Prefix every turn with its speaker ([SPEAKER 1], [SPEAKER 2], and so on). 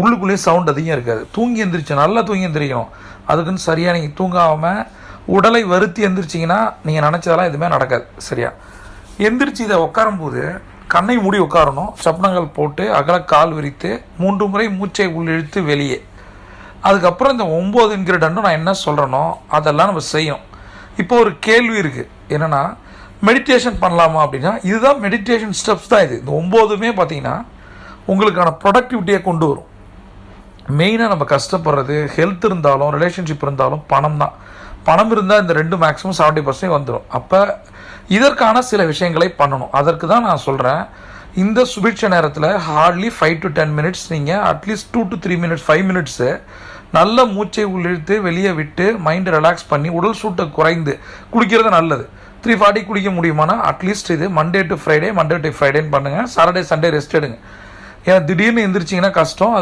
[SPEAKER 1] உள்ளுக்குள்ளேயே சவுண்ட் அதிகம் இருக்காது. தூங்கி எந்திரிச்சு நல்லா தூங்கி எந்திரிக்கணும். அதுக்குன்னு சரியாக நீங்கள் தூங்காமல் உடலை வருத்தி எந்திரிச்சிங்கன்னா நீங்கள் நினச்சதெல்லாம் எதுவுமே நடக்காது. சரியா எந்திரிச்சு இதை உட்காரும்போது கண்ணை மூடி உட்காரணும். சப்பனங்கள் போட்டு அகல கால் விரித்து 3 முறை மூச்சை உள்ளிழுத்து வெளியே. அதுக்கப்புறம் இந்த 9 இன்கிரிடன்ட்டும் நான் என்ன சொல்கிறேனோ அதெல்லாம் நம்ம செய்யணும். இப்போ ஒரு கேள்வி இருக்குது, என்னென்னா மெடிடேஷன் பண்ணலாமா அப்படின்னா, இதுதான் மெடிடேஷன் ஸ்டெப்ஸ் தான். இந்த 9மே பார்த்தீங்கன்னா உங்களுக்கான ப்ரொடக்டிவிட்டியை கொண்டு வரும். மெயினாக நம்ம கஷ்டப்படுறது ஹெல்த் இருந்தாலும் ரிலேஷன்ஷிப் இருந்தாலும் பணம் தான். பணம் இருந்தால் இந்த 2 மேக்ஸிமம் 70% வந்துடும். அப்போ இதற்கான சில விஷயங்களை பண்ணணும். அதற்கு தான் நான் சொல்கிறேன், இந்த சுபிட்ச நேரத்தில் ஹார்ட்லி 5 to 10 minutes நீங்கள் அட்லீஸ்ட் 2 to 3 minutes 5 minutes நல்ல மூச்சை உள்ளிழுத்து வெளியே விட்டு மைண்டை ரிலாக்ஸ் பண்ணி உடல் சூட்டை குறைந்து குளிக்கிறது நல்லது. 340 குளிக்க முடியுமானா அட்லீஸ்ட் இது மண்டே டு ஃப்ரைடேன்னு பண்ணுங்கள். சாட்டர்டே சண்டே ரெஸ்ட் எடுங்க. ஏன்னா திடீர்னு எந்திரிச்சிங்கன்னா கஷ்டம்.